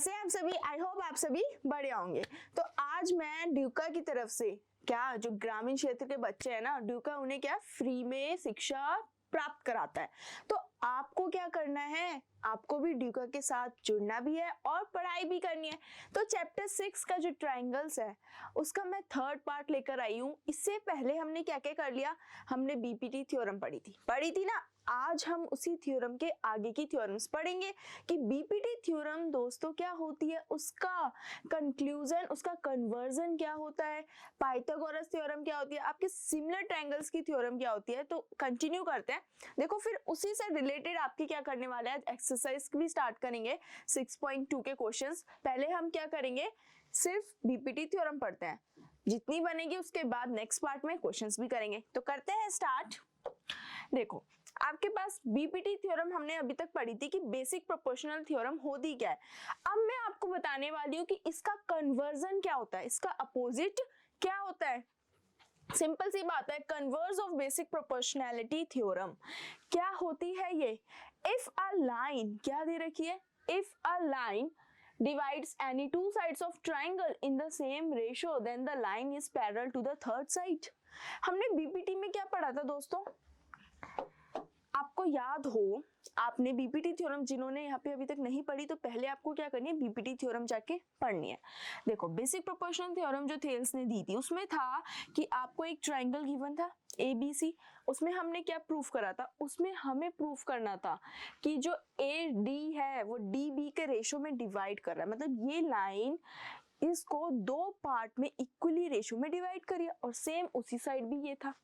कैसे हैं आप सभी? आई होप आप सभी बढ़िया होंगे। तो आज मैं ड्यूका की तरफ से क्या जो ग्रामीण क्षेत्र के बच्चे हैं ना, ड्यूका उन्हें क्या फ्री में शिक्षा प्राप्त कराता है। तो आपको क्या करना है, आपको भी ड्यूका के साथ जुड़ना भी है और पढ़ाई भी करनी है। तो चैप्टर 6 का जो ट्रायंगल्स है उसका मैं थर्ड पार्ट लेकर आई हूँ। इससे पहले हमने क्या क्या कर लिया, हमने बीपीटी थ्योरम पढ़ी थी ना। आज हम उसी थ्योरम के आगे की थ्योरम्स पढ़ेंगे कि बीपीटी थ्योरम दोस्तों क्या होती है, उसका कंक्लूजन, उसका कन्वर्जन क्या होता है, पाइथागोरस थ्योरम क्या होती है, आपके सिमिलर ट्रायंगल्स की थ्योरम क्या होती है। तो कंटिन्यू करते हैं। देखो फिर उसी से रिलेटेड आपकी क्या करने वाले हैं, एक्सरसाइज भी स्टार्ट करेंगे 6.2 के क्वेश्चंस। पहले हम क्या करेंगे, सिर्फ बीपीटी थ्योरम पढ़ते हैं, जितनी बनेगी उसके बाद नेक्स्ट पार्ट में क्वेश्चंस भी करेंगे। तो करते हैं स्टार्ट। देखो आपके पास बीपीटी थ्योरम हमने अभी तक पढ़ी थी कि बेसिक प्रोपोर्शनल थ्योरम होती क्या है। अब मैं आपको बताने वाली हूँ कि इसका कन्वर्जन क्या होता है, इसका अपोजिट क्या होता है। सिंपल सी बात है, converse of basic proportionality theorem क्या होती है ये। इफ अ लाइन क्या दे रखी है, if a line divides any two sides of triangle in the same ratio then the line is parallel to the third side। हमने बीपीटी में क्या पढ़ा था दोस्तों, आपको याद हो, आपने बीपीटी थ्योरम जिन्होंने यहाँ पे अभी तक नहीं पढ़ी तो पहले आपको क्या करनी है, बीपीटी थ्योरम जाके पढ़नी है। देखो बेसिक प्रोपोर्शनल थ्योरम जो थेल्स ने दी थी उसमें था कि आपको एक ट्रायंगल गिवन था ABC, उसमें हमने क्या प्रूफ करा था, उसमें हमें प्रूफ करना था कि जो AD है वो DB के रेशो में डिवाइड कर रहा है, मतलब ये लाइन इसको दो पार्ट में इक्वली रेशो में डिवाइड करिए, और सेम उसी साइड भी ये था।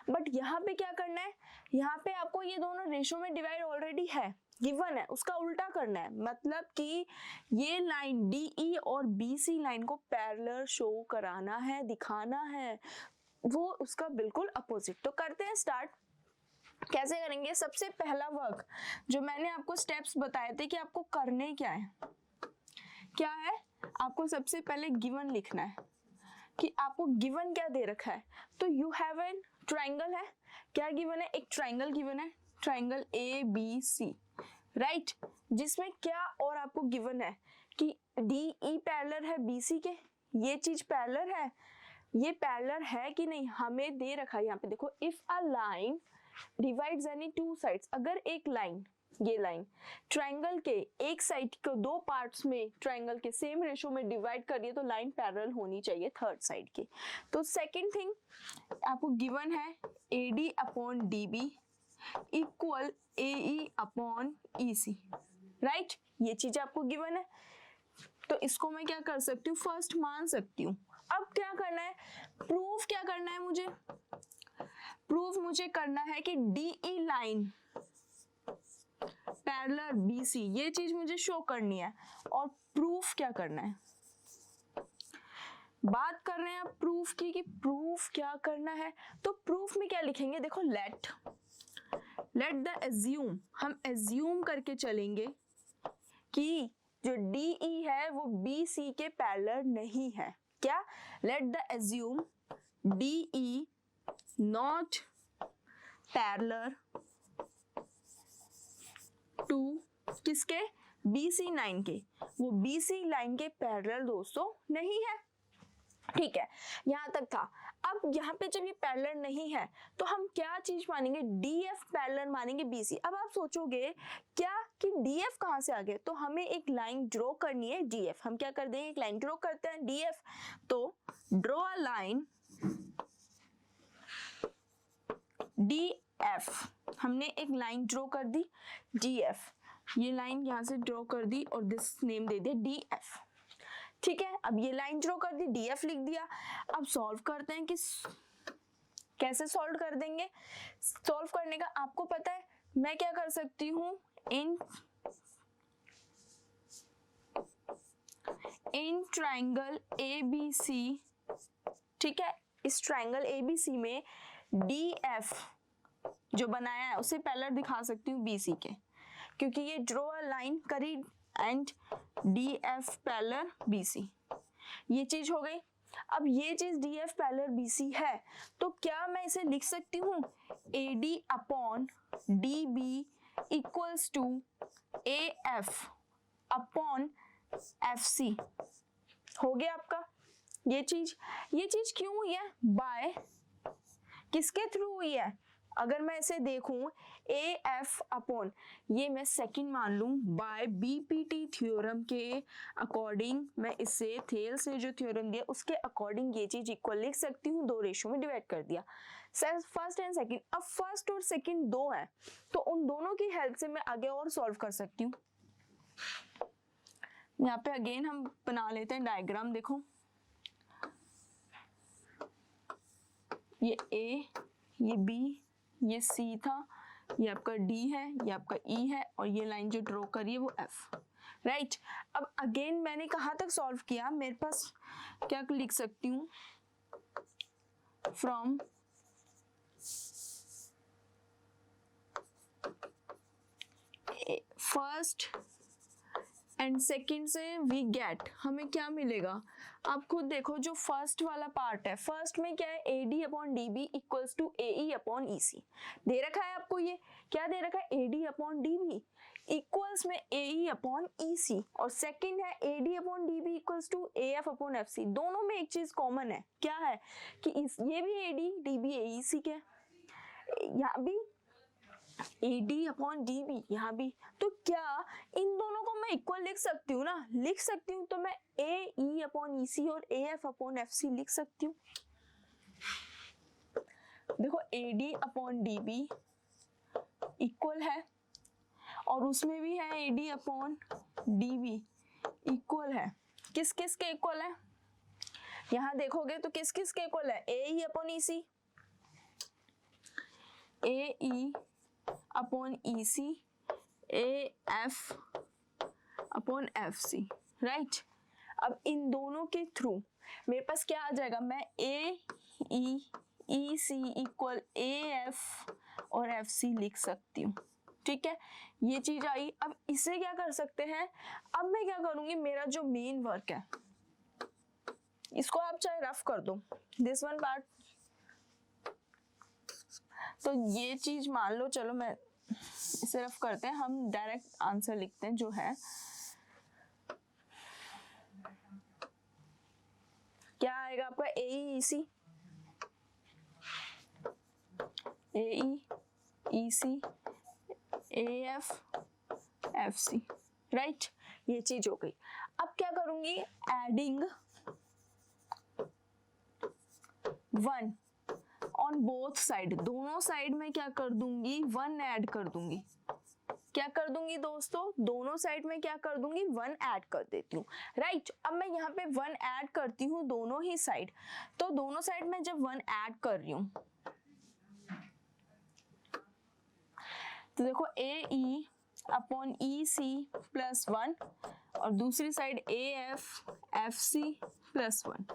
बट यहाँ पे क्या करना है, यहाँ पे आपको ये दोनों रेशो में डिवाइड ऑलरेडी है, गिवन है, उसका उल्टा करना है। मतलब कि ये लाइन DE और BC लाइन को पैरेलल शो कराना है, दिखाना है, वो उसका बिल्कुल अपोजिट। तो करते हैं स्टार्ट। कैसे करेंगे, सबसे पहला वर्क जो मैंने आपको स्टेप्स बताए थे कि आपको करने क्या है, क्या है, आपको सबसे पहले गिवन लिखना है कि आपको गिवन क्या दे रखा है। तो यू हैव एन ट्रायंगल है, क्या गिवन है, एक ट्रायंगल गिवन है, ट्रायंगल ABC, राइट, जिसमें क्या और आपको गिवन है कि DE पैरेलल है BC के, ये चीज पैरेलल है, ये पैरेलल है कि नहीं हमें दे रखा है। यहाँ पे देखो, if a line divides any two sides, अगर एक लाइन, ये लाइन ट्रायंगल के एक साइड को दो पार्ट्स में ट्रायंगल के सेम रेशो में डिवाइड करिए तो लाइन पैरेलल होनी चाहिए थर्ड साइड की। तो सेकंड थिंग आपको गिवन है AD upon DB equal AE upon EC, right, ये चीज आपको गिवन है। तो इसको मैं क्या कर सकती हूँ, फर्स्ट मान सकती हूँ। अब क्या करना है, प्रूफ क्या करना है मुझे, प्रूफ मुझे करना है कि DE लाइन पैरेलल BC, ये चीज मुझे शो करनी है। और प्रूफ क्या करना है, बात कर रहे हैं आप प्रूफ की कि प्रूफ क्या करना है। तो प्रूफ में क्या लिखेंगे, देखो लेट द एज्यूम, हम एज्यूम करके चलेंगे कि जो DE है वो BC के पैरेलल नहीं है। क्या, let the assume DE not parallel to किसके, BC लाइन के, वो BC लाइन के पैरेलल दोस्तों नहीं है। ठीक है, यहां तक था। अब यहाँ पे जब ये पैरेलल नहीं है तो हम क्या चीज मानेंगे, DF पैरेलल मानेंगे BC। अब आप सोचोगे क्या कि DF कहां से आ गए, तो हमें एक लाइन ड्रॉ करनी है DF। हम क्या कर देंगे, एक लाइन ड्रॉ करते हैं DF। तो ड्रॉ अ लाइन DF, हमने एक लाइन ड्रॉ कर दी DF, ये लाइन यहां से ड्रॉ कर दी और दिस नेम दे दिया DF। ठीक है, अब ये लाइन ड्रॉ कर दी, DF लिख दिया। अब सॉल्व करते हैं कि कैसे सॉल्व कर देंगे। सॉल्व करने का आपको पता है, मैं क्या कर सकती हूं, इन ट्रायंगल ABC, ठीक है, इस ट्रायंगल ABC में DF जो बनाया है उसे पैरेलल दिखा सकती हूँ BC के, क्योंकि ये ड्रॉ अ लाइन करी एंड DF पैरेलल BC, ये चीज हो गई। अब ये चीज DF पैरेलल BC है तो क्या मैं इसे लिख सकती हूँ AD upon DB equals to AF upon FC हो गया आपका। ये चीज क्यों हुई है? बाय किसके थ्रू हुई है? अगर मैं इसे देखूं AF अपॉन, ये मैं सेकंड मान लूं, बाय BPT थ्योरम के अकॉर्डिंग, मैं इसे थेल से जो थ्योरम दिया उसके अकॉर्डिंग ये चीज इक्वल लिख सकती हूँ, 2 रेशो में डिवाइड कर दिया, फर्स्ट एंड सेकंड। अब फर्स्ट और सेकंड 2 है तो उन दोनों की हेल्प से मैं आगे और सॉल्व कर सकती हूँ। यहाँ पे अगेन हम बना लेते हैं डायग्राम। देखो ये A, ये B, ये C था, ये आपका D है, ये आपका E है, और ये लाइन जो ड्रॉ करी है वो F, राइट। अब अगेन मैंने कहाँ तक सॉल्व किया, मेरे पास क्या लिख सकती हूँ, फ्रॉम फर्स्ट एंड सेकंड से वी गेट, हमें क्या मिलेगा, आप खुद देखो। जो फर्स्ट वाला पार्ट है, फर्स्ट में क्या है, AD upon DB equals to AE upon EC दे रखा है आपको। ये क्या दे रखा है, AD अपॉन DB इक्वल्स में AE अपॉन EC, और सेकंड है AD upon DB equals to AF upon FC। दोनों में एक चीज कॉमन है, क्या है कि ये भी AD DB AEC के, यहाँ भी AD अपॉन DB, यहाँ भी। तो क्या इन दोनों को मैं इक्वल लिख सकती हूँ ना, लिख सकती हूँ। तो मैं AE अपॉन EC और AF अपॉन FC लिख सकती हूँ। देखो AD अपॉन DB इक्वल है, और उसमें भी है AD अपॉन DB इक्वल है। किस किस के इक्वल है, यहाँ देखोगे तो किस किस के इक्वल है, AE upon EC, AE upon EC, AF upon FC, right. अब इन दोनों के थ्रू मेरे पास क्या आ जाएगा, मैं AEC इक्वल AF और FC लिख सकती हूँ, ठीक है। ये चीज आई। अब इसे क्या कर सकते हैं, अब मैं क्या करूंगी, मेरा जो मेन वर्क है इसको आप चाहे रफ कर दो, दिस वन पार्ट। तो ये चीज मान लो, चलो मैं इसे रफ करते हैं, हम डायरेक्ट आंसर लिखते हैं जो है, क्या आएगा आपका AEC, AEC AF FC, right. ये चीज हो गई। अब क्या करूंगी, एडिंग 1 ऑन बोथ साइड, दोनों साइड में क्या कर दूंगी, 1 ऐड कर दूंगी। क्या कर दूंगी दोस्तों, दोनों साइड में क्या कर दूंगी, 1 ऐड कर देती हूँ, राइट। अब मैं यहाँ पे 1 ऐड करती हूँ दोनों ही साइड। तो दोनों साइड में जब 1 ऐड कर रही हूँ तो देखो AE अपॉन EC प्लस 1, और दूसरी साइड AF FC प्लस 1।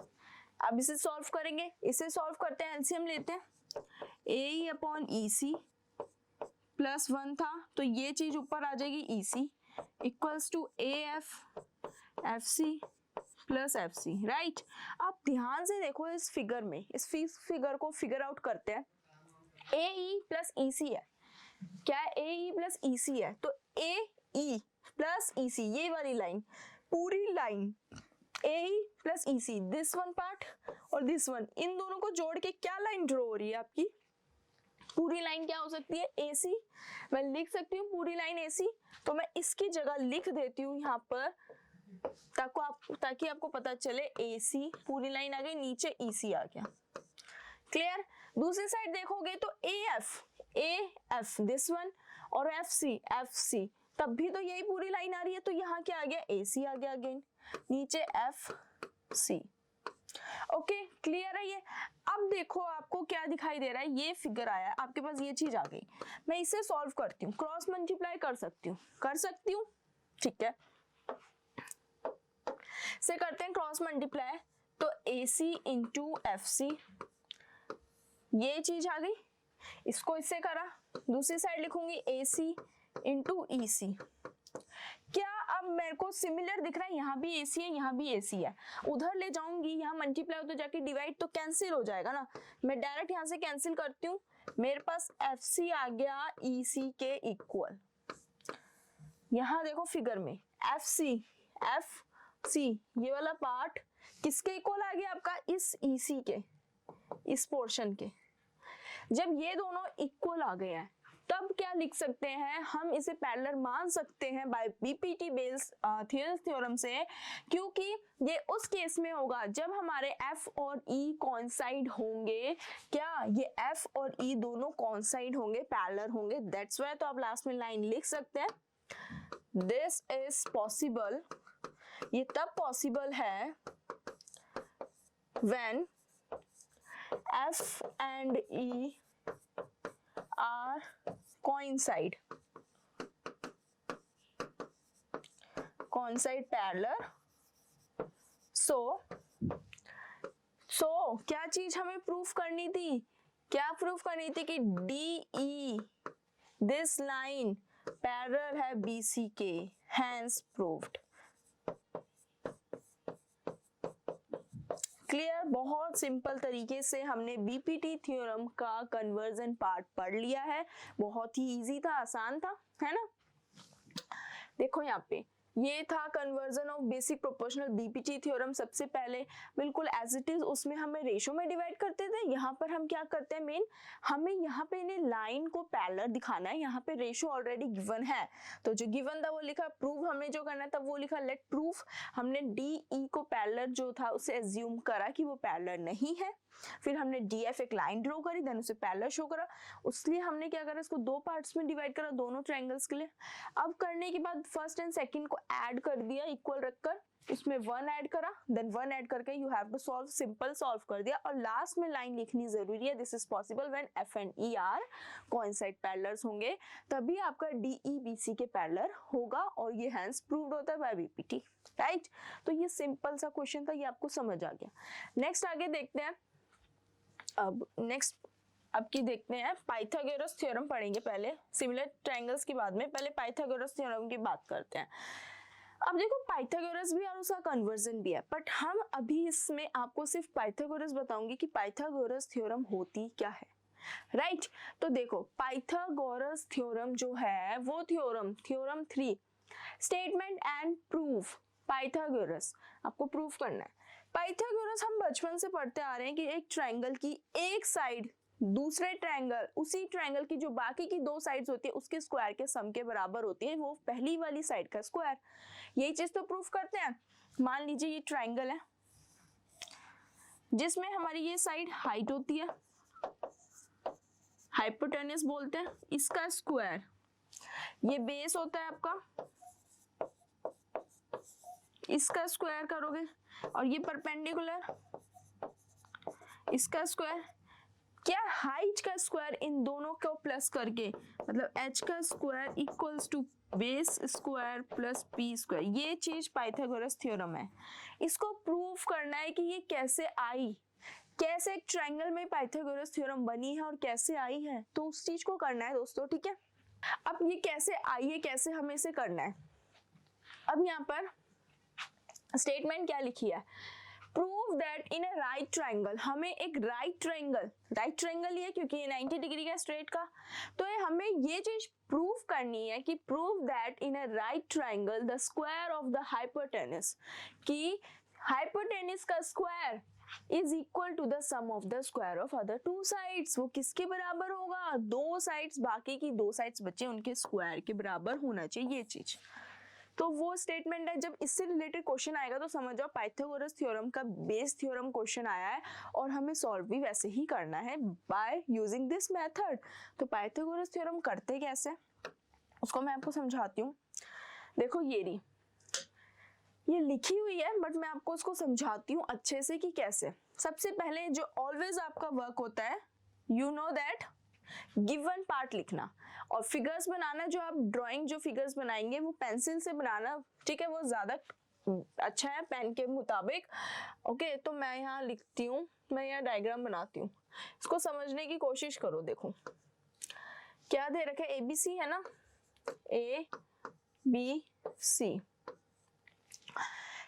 अब इसे सॉल्व करेंगे, इसे सॉल्व करते हैं, एलसीएम लेते हैं। AE अपॉन EC प्लस 1 था तो ये चीज ऊपर आ जाएगी EC equals to AF FC plus FC, right. आप ध्यान से देखो इस फिगर में, इस फिगर को फिगर आउट करते हैं। AE प्लस EC है, क्या है, AE प्लस EC है, तो AE प्लस EC ये वाली लाइन, पूरी line AE plus EC, this one part और दिस वन, इन दोनों को जोड़ के क्या लाइन ड्रॉ हो रही है आपकी, पूरी लाइन क्या हो सकती है, AC। मैं लिख सकती हूँ पूरी लाइन AC, तो मैं इसकी जगह लिख देती हूँ यहाँ पर, ताकि आपको पता चले AC पूरी लाइन आ गई, नीचे EC आ गया, क्लियर। दूसरी साइड देखोगे तो AF दिस वन और FC तब भी तो यही पूरी लाइन आ रही है, तो यहाँ क्या आ गया, AC आ गया अगेन, नीचे FC। ओके, क्लियर है ये। अब देखो आपको क्या दिखाई दे रहा है, ये फिगर आया है आपके पास, ये चीज आ गई। मैं इसे सॉल्व करती हूँ, क्रॉस मल्टीप्लाई कर सकती हूँ, ठीक है। से करते हैं क्रॉस मल्टीप्लाई, तो AC इंटू FC, ये चीज आ गई। इसको इससे करा, दूसरी साइड लिखूंगी AC इंटू EC। क्या अब मेरे को सिमिलर दिख रहा है, यहाँ भी AC है, यहाँ भी AC है, उधर ले जाऊंगी, यहाँ मल्टीप्लाई हो तो जाके डिवाइड तो कैंसिल हो जाएगा ना, मैं डायरेक्ट यहाँ से कैंसिल करती हूँ, मेरे पास FC आ गया EC के इक्वल। यहाँ देखो फिगर में FC F सी, ये वाला पार्ट किसके इक्वल आ गया आपका, इस EC के, इस पोर्शन के। जब ये दोनों इक्वल आ गए हैं तब क्या लिख सकते हैं हम, इसे पैरेलल मान सकते हैं बाय बीपीटी बेल्स थ्योरम से, क्योंकि ये उस केस में होगा जब हमारे F और E कॉइंसाइड होंगे। क्या ये F और E दोनों कॉइंसाइड होंगे, पैरेलल होंगे, दैट्स व्हाई। तो आप लास्ट में लाइन लिख सकते हैं, दिस इज पॉसिबल, ये तब पॉसिबल है when F and E are coincide parallel। so क्या चीज हमें प्रूफ करनी थी, क्या प्रूफ करनी थी कि DE दिस लाइन पैरेलल है BC के, hence proved। क्लियर, बहुत सिंपल तरीके से हमने बीपीटी थ्योरम का कन्वर्जन पार्ट पढ़ लिया है, बहुत ही इजी था, आसान था, है ना। देखो यहाँ पे ये था conversion of basic proportional BPT theorem. सबसे पहले बिल्कुल एज इट इज उसमें हमें रेशो में डिवाइड करते थे, यहाँ पर हम क्या करते हैं, मेन हमें यहाँ पे इन्हें लाइन को पैरेलल दिखाना है। यहाँ पे रेशो ऑलरेडी गिवन है, तो जो गिवन था वो लिखा, प्रूव हमने जो करना था वो लिखा, लेट प्रूफ। हमने DE को पैरेलल जो था उसे एज्यूम करा कि वो पैरेलल नहीं है, फिर हमने DF एक लाइन ड्रॉ करी, देन उसे पैरेलल शो करा, उसलिए हमने क्या करा, इसको दो पार्ट्स में डिवाइड करा दोनों ट्रायंगल्स के लिए। अब करने के बाद फर्स्ट एंड सेकंड को ऐड कर दिया इक्वल रखकर, उसमें 1 ऐड करा, देन 1 ऐड करके you have to solve, simple solve कर दिया, और लास्ट में लाइन लिखनी जरूरी है, this is possible when F and E are coincide parallels होंगे, तभी आपका DE BC के पैरेलल होगा, और ये हैंस प्रूव्ड होता है बाय बीपीटी, राइट। तो ये सिंपल सा क्वेश्चन था, ये आपको समझ आ गया। नेक्स्ट आगे देखते हैं, अब नेक्स्ट अब की देखते हैं पाइथागोरस थ्योरम पढ़ेंगे पहले, सिमिलर ट्रायंगल्स की बाद में, पहले पाइथागोरस थ्योरम की बात करते हैं। अब देखो पाइथागोरस भी और उसका कन्वर्जन भी है, बट हम अभी इसमें आपको सिर्फ पाइथागोरस बताऊंगी कि पाइथागोरस थ्योरम होती क्या है, राइट। तो देखो पाइथागोरस थ्योरम जो है वो theorem 3 statement and proof Pythagoras, आपको प्रूफ करना है। पाइथागोरस हम बचपन से पढ़ते आ रहे हैं कि एक ट्रायंगल की एक साइड दूसरे ट्रायंगल, उसी ट्रायंगल की जो बाकी की दो साइड्स होती है उसके स्क्वायर के सम के बराबर होती है, वो पहली वाली साइड का स्क्वायर। यही चीज तो प्रूफ करते हैं। मान लीजिए ये ट्रायंगल है जिसमें हमारी ये साइड हाइट होती है, हाइपोटेन्यूस बोलते हैं, इसका स्क्वायर, ये बेस होता है आपका, इसका स्क्वायर करोगे, और ये परपेंडिकुलर, इसका स्क्वायर। क्या हाइट का स्क्वायर इन दोनों को प्लस करके, मतलब h का square equals to base square plus p square, ये चीज पाइथागोरस थ्योरम है। इसको प्रूफ करना है कि ये कैसे आई, कैसे एक ट्रायंगल में पाइथागोरस थ्योरम बनी है और कैसे आई है, तो उस चीज को करना है दोस्तों, ठीक है। अब ये कैसे आई है, कैसे हमें इसे करना है। अब यहाँ पर स्टेटमेंट क्या लिखी है, prove that in a right triangle, हमें एक राइट ट्रायंगल ही है क्योंकि ये 90 डिग्री का स्ट्रेट का, तो ये हमें ये चीज प्रूव करनी है कि prove that in a right triangle the square of the hypotenuse, कि हाइपोटेन्यूस का square is equal to the sum of the square of other two sides, वो किसके बराबर होगा, दो साइड्स, बाकी की दो साइड्स बचे उनके स्क्वायर के बराबर होना चाहिए, ये चीज। तो वो स्टेटमेंट है, जब इससे रिलेटेड क्वेश्चन आएगा तो समझ जाओ पाइथागोरस थ्योरम का बेस थ्योरम क्वेश्चन आया है, और हमें सॉल्व भी वैसे ही करना है बाय यूजिंग दिस मेथड। तो पाइथागोरस थ्योरम करते कैसे, उसको मैं आपको समझाती हूँ। देखो ये लिखी हुई है, बट मैं आपको उसको समझाती हूँ अच्छे से कि कैसे। सबसे पहले जो ऑलवेज आपका वर्क होता है, you know that given part लिखना, और फिगर्स बनाना, जो आप ड्राइंग जो फिगर्स बनाएंगे वो पेंसिल से बनाना, ठीक है, वो ज्यादा अच्छा है पेन के मुताबिक। ओके, तो मैं यहाँ लिखती हूँ, मैं यहाँ डायग्राम बनाती हूँ, इसको समझने की कोशिश करो। देखो क्या दे रखा है, ABC है ना, ABC।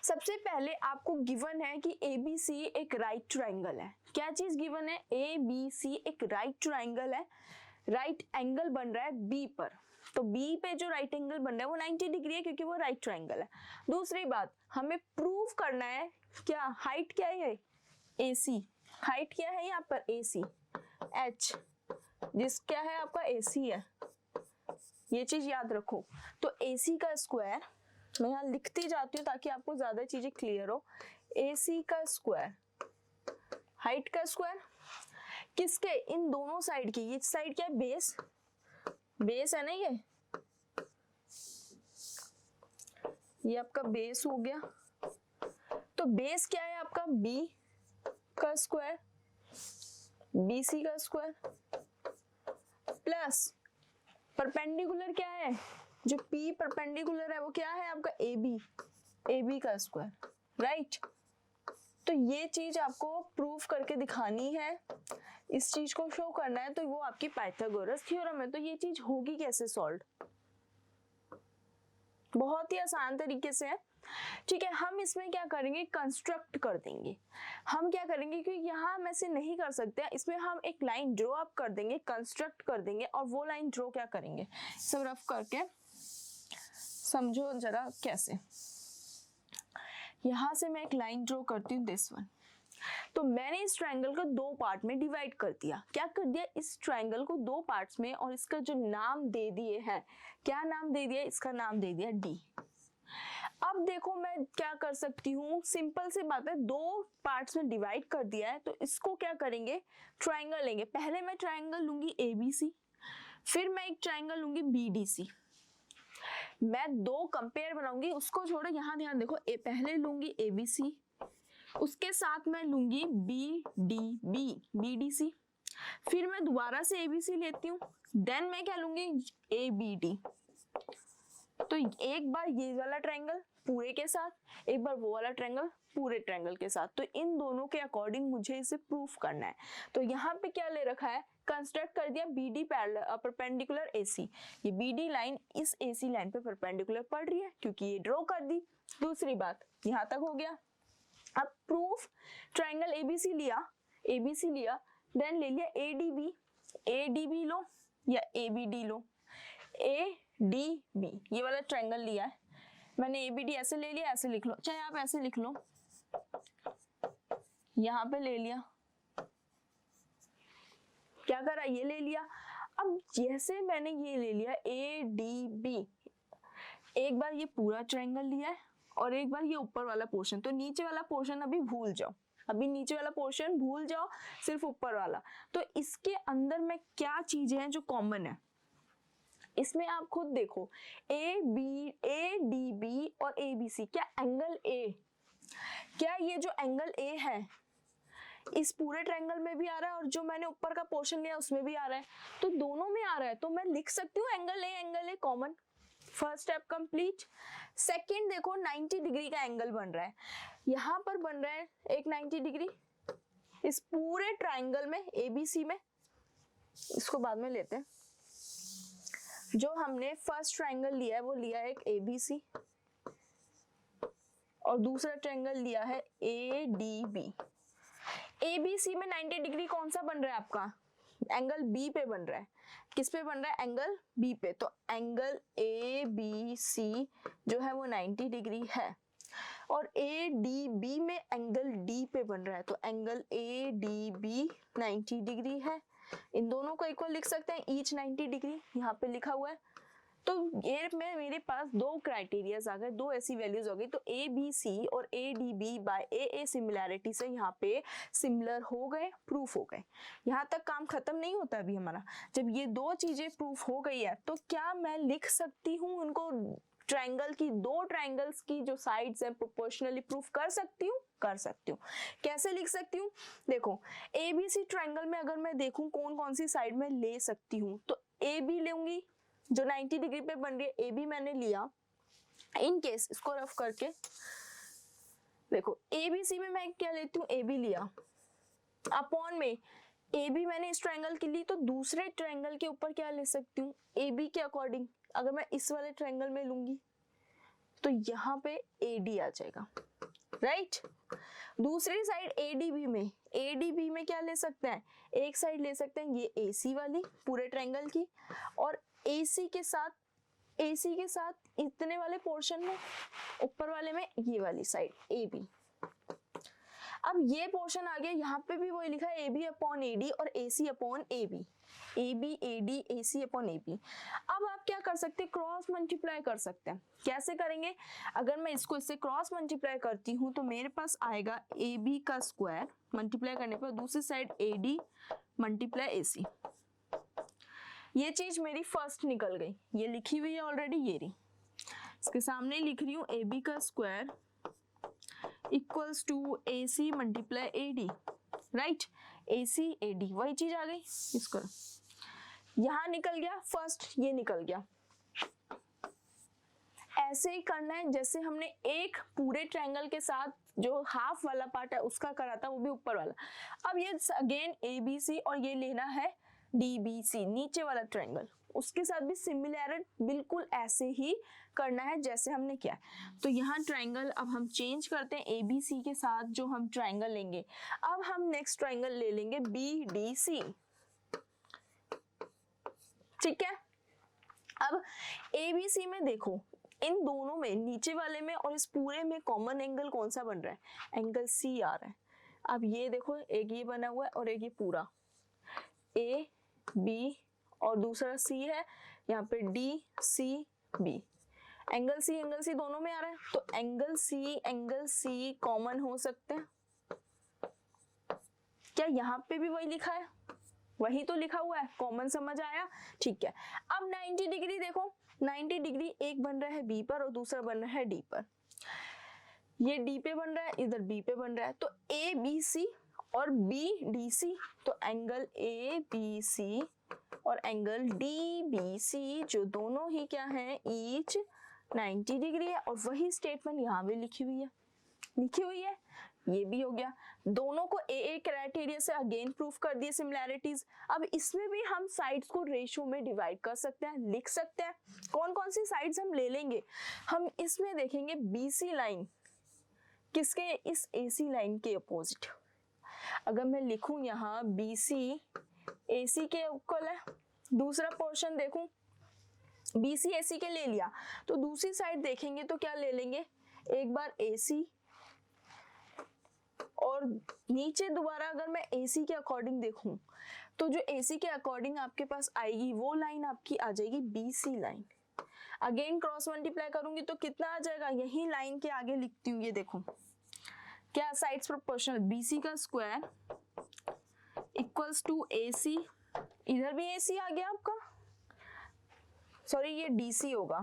सबसे पहले आपको गिवन है कि ABC एक राइट ट्रायंगल है। क्या चीज गिवन है, ABC एक राइट ट्रायंगल है, राइट एंगल बन रहा है B पर, तो बी पे जो राइट एंगल बन रहा है वो 90 डिग्री है क्योंकि वो राइट ट्राइंगल है। दूसरी बात, हमें प्रूव करना है क्या, हाइट क्या है, AC, हाइट क्या है यहाँ पर AC, H जिस क्या है आपका AC है, ये चीज याद रखो। तो AC का स्क्वायर, मैं यहाँ लिखती जाती हूँ ताकि आपको ज्यादा चीजें क्लियर हो। AC का स्क्वायर, हाइट का स्क्वायर किसके, इन दोनों साइड की, ये साइड क्या है, बेस, बेस है ना, ये आपका बेस हो गया। तो बेस क्या है आपका, B का स्क्वायर, BC का स्क्वायर प्लस परपेंडिकुलर क्या है, जो P परपेंडिकुलर है वो क्या है आपका AB का स्क्वायर, राइट। तो ये चीज आपको प्रूफ करके दिखानी है, इस चीज को शो करना है, तो वो आपकी पाइथागोरस थ्योरम है। तो ये चीज होगी कैसे सॉल्व, बहुत ही आसान तरीके से है, ठीक है। हम इसमें क्या करेंगे, कंस्ट्रक्ट कर देंगे। हम क्या करेंगे, क्योंकि यहाँ हम ऐसे नहीं कर सकते, इसमें हम एक लाइन ड्रॉ अप कर देंगे, कंस्ट्रक्ट कर देंगे, और वो लाइन ड्रॉ क्या करेंगे, सब रफ करके समझो जरा कैसे। यहां से मैं एक लाइन ड्रॉ करती हूँ, दिस वन। तो मैंने इस ट्रायंगल को दो पार्ट में डिवाइड कर दिया। क्या कर दिया, इस ट्रायंगल को दो पार्ट्स में, और इसका जो नाम दे दिए हैं, क्या नाम दे दिया, इसका नाम दे दिया D। अब देखो मैं क्या कर सकती हूँ, सिंपल सी बात है, दो पार्ट्स में डिवाइड कर दिया है, तो इसको क्या करेंगे, ट्रायंगल लेंगे। पहले मैं ट्रायंगल लूंगी ABC, फिर मैं एक ट्रायंगल लूंगी BDC। मैं दो कंपेयर बनाऊंगी, उसको छोड़ो, यहाँ ध्यान देखो, पहले लूंगी ABC, उसके साथ मैं लूंगी BDC, फिर मैं दोबारा से ABC लेती हूँ, देन मैं क्या लूंगी, ABD। तो एक बार ये वाला ट्रायंगल पूरे के साथ, एक बार वो वाला ट्रायंगल पूरे ट्रायंगल के साथ। तो इन दोनों के अकॉर्डिंग मुझे इसे प्रूफ करना है। तो यहाँ पे क्या ले रखा है, कंस्ट्रक्ट कर दिया BD परपेंडिकुलर AC। ये BD लाइन इस AC लाइन पे परपेंडिकुलर पड़ रही है क्योंकि ये ड्रॉ कर दी। दूसरी बात यहाँ तक हो गया। अब प्रूफ, ट्रायंगल ABC लिया, देन ले लिया ADB लो या ABD लो, ADB ये वाला ट्रायंगल लिया है मैंने, ABD ऐसे ले लिया, ऐसे लिख लो, चाहे आप ऐसे लिख लो, यहाँ पे ले लिया, क्या करा, ये ले लिया। अब जैसे मैंने ये ले लिया ADB, एक बार ये पूरा ट्रायंगल लिया है और एक बार ये ऊपर वाला पोर्शन, तो नीचे वाला पोर्शन अभी भूल जाओ, सिर्फ ऊपर वाला। तो इसके अंदर में क्या चीजें हैं जो कॉमन है, इसमें आप खुद देखो, ADB और ABC, क्या एंगल A, क्या ये जो एंगल A है इस पूरे ट्रायंगल में भी आ रहा है और जो मैंने ऊपर का पोर्शन लिया उसमें भी आ रहा है, तो दोनों में आ रहा है, तो मैं लिख सकती हूँ angle A common. First step complete. Second देखो, 90 डिग्री का एंगल बन रहा है, यहाँ पर बन रहा है एक 90 डिग्री इस पूरे ट्रायंगल में ABC में, इसको बाद में लेते हैं। जो हमने फर्स्ट ट्रायंगल लिया है वो लिया है एक ABC और दूसरा ट्रायंगल लिया है ADB। ABC में 90 डिग्री कौन सा बन रहा है आपका, एंगल B पे बन रहा है, किस पे बन रहा है, एंगल B पे, तो एंगल ABC जो है वो 90 डिग्री है, और ADB में एंगल D पे बन रहा है, तो एंगल ADB 90 डिग्री है। इन दोनों को इक्वल लिख सकते हैं, ईच 90 डिग्री यहाँ पे लिखा हुआ है। तो ये में मेरे पास दो क्राइटेरियाज आ गए, दो ऐसी वैल्यूज हो गई, तो ABC और ADB बाय AA सिमिलैरिटी से यहाँ पे सिमिलर हो गए, प्रूफ हो गए। यहाँ तक काम खत्म नहीं होता अभी हमारा। जब ये दो चीजें प्रूफ हो गई है तो क्या मैं लिख सकती हूँ उनको, ट्रायंगल की, दो ट्रायंगल्स की जो साइड्स है प्रोपोर्शनली प्रूफ कर सकती हूँ, कर सकती हूँ। कैसे लिख सकती हूँ, देखो ABC ट्रायंगल में अगर मैं देखूं कौन कौन सी साइड में ले सकती हूँ, तो AB लूंगी जो 90 डिग्री पे बन रही है, AB मैंने लिया। इन केस इसको रफ करके देखो, ABC में मैं क्या लेती हूँ, AB लिया, अपॉन में AB मैंने इस ट्रायंगल के लिए, तो दूसरे ट्रायंगल के ऊपर क्या ले सकती हूँ, AB के अकॉर्डिंग अगर मैं इस वाले ट्रायंगल में लूंगी तो यहाँ पे AD आ जाएगा, राइट। दूसरी साइड ADB में क्या ले सकते हैं, एक साइड ले सकते हैं ये AC वाली पूरे ट्रायंगल की, और AC के साथ AC के साथ इतने वाले पोर्शन में, ऊपर वाले में ये वाली साइड AB। अब ये पोर्शन आ गया, यहाँ पे भी वही लिखा है AB अपॉन AD और AC upon AB, AB AD AC upon AB। अब आप क्या कर सकते हैं, क्रॉस मल्टीप्लाई कर सकते हैं। कैसे करेंगे, अगर मैं इसको इससे क्रॉस मल्टीप्लाई करती हूँ तो मेरे पास आएगा AB का स्क्वायर मल्टीप्लाई करने पर दूसरी साइड AD मल्टीप्लाई AC। ये चीज मेरी फर्स्ट निकल गई, ये लिखी हुई है ऑलरेडी, ये रही, इसके सामने लिख रही हूँ AB का square equals to AC multiply AD, right, AC AD, वही चीज आ गई। इसको यहाँ निकल गया फर्स्ट, ये निकल गया। ऐसे ही करना है जैसे हमने एक पूरे ट्रायंगल के साथ जो हाफ वाला पार्ट है उसका करा था, वो भी ऊपर वाला। अब ये अगेन ABC और ये लेना है DBC, नीचे वाला ट्रायंगल, उसके साथ भी सिमिलर बिल्कुल ऐसे ही करना है जैसे हमने किया। तो यहाँ ट्रायंगल अब हम चेंज करते हैं, ABC के साथ जो हम ट्रायंगल लेंगे, अब हम नेक्स्ट ट्रायंगल ले लेंगे BDC, ठीक है। अब ABC में देखो, इन दोनों में, नीचे वाले में और इस पूरे में कॉमन एंगल कौन सा बन रहा है, एंगल C आ रहा है। अब ये देखो, एक ये बना हुआ है और एक ये पूरा AB और दूसरा C है, यहाँ पे DCB, एंगल C दोनों में आ रहा है, तो एंगल C कॉमन हो सकते हैं क्या? यहाँ पे भी वही लिखा है, वही तो लिखा हुआ है, कॉमन समझ आया, ठीक है। अब 90 डिग्री देखो, 90 डिग्री एक बन रहा है B पर और दूसरा बन रहा है D पर, ये D पे बन रहा है, इधर B पे बन रहा है, तो ABC और BDC, तो एंगल ABC और एंगल DBC जो दोनों ही क्या है, ईच 90 डिग्री है। और वही स्टेटमेंट यहाँ भी लिखी हुई है, ये भी हो गया। दोनों को AA क्राइटेरिया से अगेन प्रूफ कर दिए सिमिलैरिटीज। अब इसमें भी हम साइड्स को रेशियो में डिवाइड कर सकते हैं, लिख सकते हैं। कौन कौन सी साइड्स हम ले लेंगे, हम इसमें देखेंगे BC लाइन किसके, इस AC लाइन के अपोजिट। अगर मैं लिखूं यहाँ BC AC के इक्वल है, दूसरा पोर्शन देखूं BC AC के ले लिया, तो दूसरी साइड देखेंगे तो क्या ले लेंगे, एक बार AC और नीचे दोबारा अगर मैं AC के अकॉर्डिंग देखूं तो जो AC के अकॉर्डिंग आपके पास आएगी वो लाइन आपकी आ जाएगी BC line. Again cross multiply करूंगी तो कितना आ जाएगा, यही लाइन के आगे लिखती हूँ, ये देखो क्या, साइड्स प्रोपोर्शनल, BC का स्क्वायर इक्वल्स टू AC, इधर भी AC आ गया आपका, सॉरी ये DC होगा,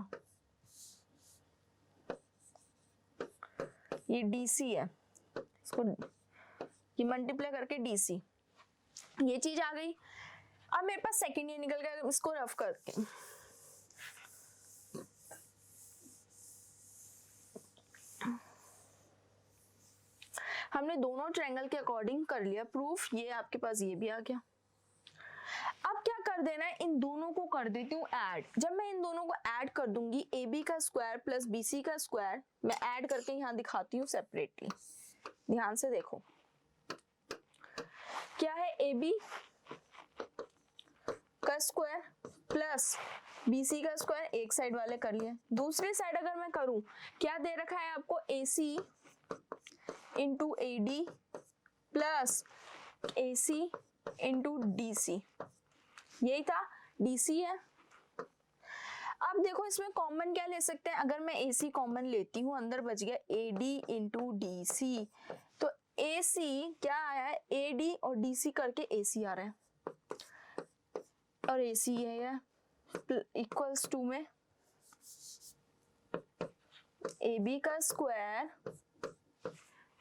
ये DC है, इसको ये मल्टीप्लाई करके DC, ये चीज आ गई। अब मेरे पास सेकंड ये निकल गया, इसको रफ करके हमने दोनों ट्रायंगल के अकॉर्डिंग कर लिया प्रूफ, ये आपके पास ये भी आ गया। अब क्या कर देना है, इन दोनों को कर देती हूँ ऐड। जब मैं इन दोनों को ऐड कर दूंगी, AB का स्क्वायर प्लस BC का स्क्वायर, मैं ऐड करके यहाँ दिखाती हूँ सेपरेटली, ध्यान से देखो क्या है, AB का स्क्वायर प्लस BC का स्क्वायर, एक साइड वाले कर लिए। दूसरी साइड अगर मैं करूं, क्या दे रखा है आपको, AC into AD plus AC into DC, यही था, DC है। अब देखो इसमें कॉमन क्या ले सकते हैं, अगर मैं AC कॉमन लेती हूँ, अंदर बच गया AD इंटू DC, तो AC क्या आया है, AD और DC करके AC आ रहा है, और AC है इक्वल्स टू में AB का स्क्वायर,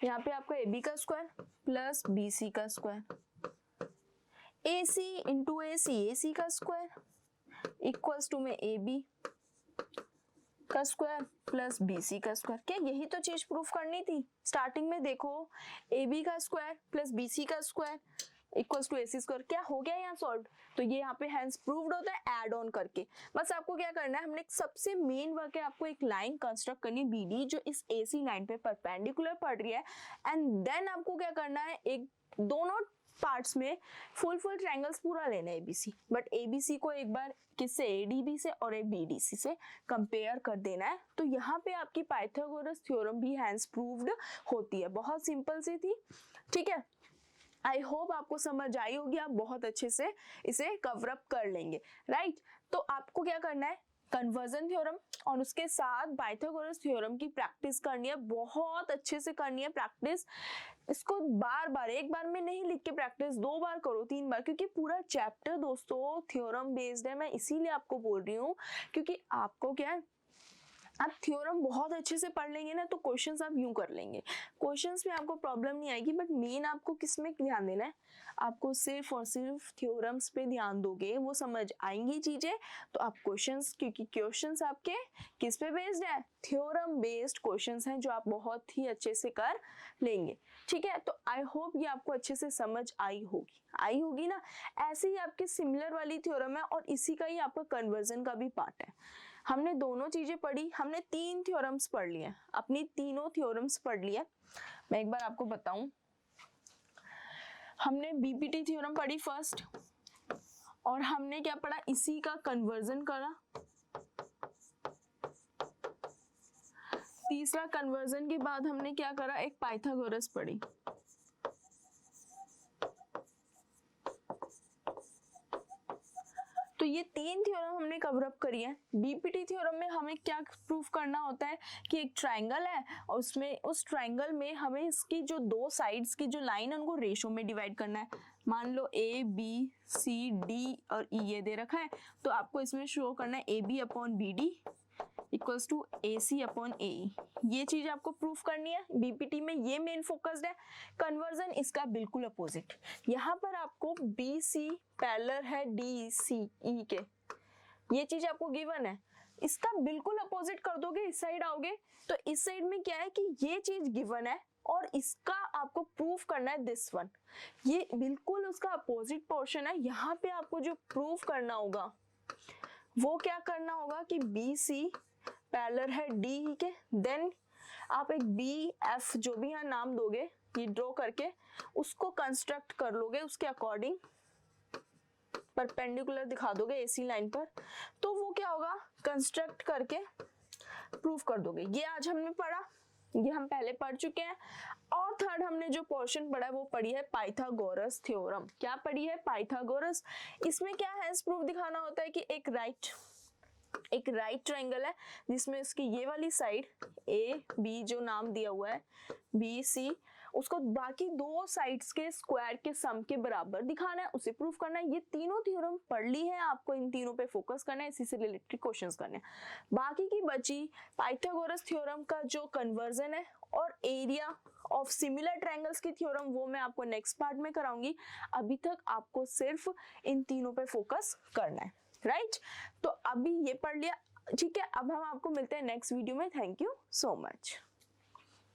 यहाँ पे आपका AB का स्क्वायर प्लस BC का स्क्वायर, AC इंटू AC का स्क्वायर इक्वल्स टू में AB का स्क्वायर प्लस BC का स्क्वायर। क्या यही तो चीज प्रूफ करनी थी स्टार्टिंग में, देखो AB का स्क्वायर प्लस BC का square equals to AC square, क्या हो गया यहाँ सॉल्व। तो ये यहाँ पे हैंस प्रूव्ड होता है ऐड ऑन करके। बस आपको क्या करना है, हमने सबसे मेन वर्क है, आपको एक लाइन कंस्ट्रक्ट करनी BD जो इस AC लाइन पे परपेंडिकुलर पड़ रही है, एंड देन आपको क्या करना है, एक दोनों पार्ट्स में फुल ट्रायंगल्स पूरा लेना है एबीसी, बट एबीसी को एक बार किससे, एडीबी से और बीडीसी से कंपेयर कर देना है। तो यहाँ पे आपकी पाइथागोरस थ्योरम भी हैंस प्रूव्ड होती है, बहुत सिंपल सी थी, ठीक है। आई होप आपको समझ आई होगी, आप बहुत अच्छे से इसे कवर अप कर लेंगे, राइट। तो आपको क्या करना है, कन्वर्जन थ्योरम और उसके साथ पाइथागोरस थ्योरम की प्रैक्टिस करनी है, बहुत अच्छे से करनी है प्रैक्टिस। इसको बार बार, एक बार में नहीं लिख के प्रैक्टिस, 2 बार करो, 3 बार, क्योंकि पूरा चैप्टर दोस्तों थ्योरम बेस्ड है। मैं इसीलिए आपको बोल रही हूँ, क्योंकि आपको क्या है, आप थ्योरम बहुत अच्छे से पढ़ लेंगे ना तो क्वेश्चंस आप यूं कर लेंगे, क्वेश्चंस में आपको प्रॉब्लम नहीं आएगी। बट मेन आपको किस में ध्यान देना है, आपको सिर्फ और सिर्फ थ्योरम्स पे ध्यान दोगे, वो समझ आएंगी चीजें तो आप क्वेश्चंस, क्योंकि क्वेश्चंस आपके किस पे बेस्ड है, थ्योरम बेस्ड क्वेश्चंस हैं जो आप बहुत ही अच्छे से कर लेंगे, ठीक है। तो आई होप ये आपको अच्छे से समझ आई होगी ना। ऐसे ही आपके सिमिलर वाली थ्योरम है और इसी का ही आपका कन्वर्जन का भी पार्ट है। हमने दोनों चीजें पढ़ी, हमने 3 थ्योरम्स पढ़ लिए, अपनी तीनों थ्योरम्स पढ़ लिए। मैं एक बार आपको बताऊं, हमने बीपीटी थ्योरम पढ़ी फर्स्ट, और हमने क्या पढ़ा, इसी का कन्वर्जन करा। तीसरा कन्वर्जन के बाद हमने क्या करा, एक पाइथागोरस पढ़ी। तो ये 3 थ्योरम हमने कवर अप करी है। बीपीटी थ्योरम में हमें क्या प्रूफ करना होता है कि एक ट्रायंगल है और उसमें, उस ट्रायंगल में हमें इसकी जो 2 साइड्स की जो लाइन है उनको रेशो में डिवाइड करना है। मान लो ए बी सी डी और ई ये दे रखा है, तो आपको इसमें शो करना है A B upon B D equals to A C upon A E. ये चीज आपको प्रूफ करनी है, बीपीटी में ये मेन फोकस्ड है। कन्वर्जन इसका बिल्कुल अपोजिट, यहाँ पर आपको बी सी पैरेलल है डी सी ई के, ये चीज आपको गिवन है। इसका बिल्कुल अपोजिट कर दोगे, इस साइड आओगे तो इस साइड में क्या है कि ये चीज गिवन है और इसका आपको प्रूफ करना है दिस वन, ये बिल्कुल उसका अपोजिट पोर्शन है। यहाँ पे आपको जो प्रूफ करना होगा वो क्या करना होगा कि बी सी पैरेलल है डी के, देन आप एक बी एफ जो भी यहाँ नाम दोगे ये ड्रॉ करके उसको कंस्ट्रक्ट कर लोगे, उसके अकॉर्डिंग परपेंडिकुलर दिखा दोगे एसी लाइन पर, तो वो क्या होगा, कंस्ट्रक्ट करके प्रूफ कर दोगे। ये आज हमने पढ़ा, ये हम पहले पढ़ चुके हैं। और थर्ड हमने जो पोर्शन पढ़ा है वो पढ़ी है पाइथागोरस थ्योरम। क्या पढ़ी है, पाइथागोरस। इसमें क्या है, प्रूफ दिखाना होता है कि एक राइट ट्रायंगल है जिसमें इसकी ये वाली साइड ए बी जो नाम दिया हुआ है बी सी, उसको बाकी 2 साइड्स के स्क्वायर के सम के बराबर दिखाना है, उसे प्रूफ करना है। ये तीनों थ्योरम पढ़ ली है, आपको इन तीनों पे फोकस करना है, इसी से रिलेटेड क्वेश्चंस करने हैं। बाकी की बची पाइथागोरस थ्योरम का जो कन्वर्जन है और एरिया ऑफ सिमिलर ट्रायंगल्स की थ्योरम, वो मैं आपको नेक्स्ट पार्ट में कराऊंगी। अभी तक आपको सिर्फ इन तीनों पे फोकस करना है, राइट। तो अभी ये पढ़ लिया, ठीक है। अब हम आपको मिलते हैं नेक्स्ट वीडियो में। Thank you so much.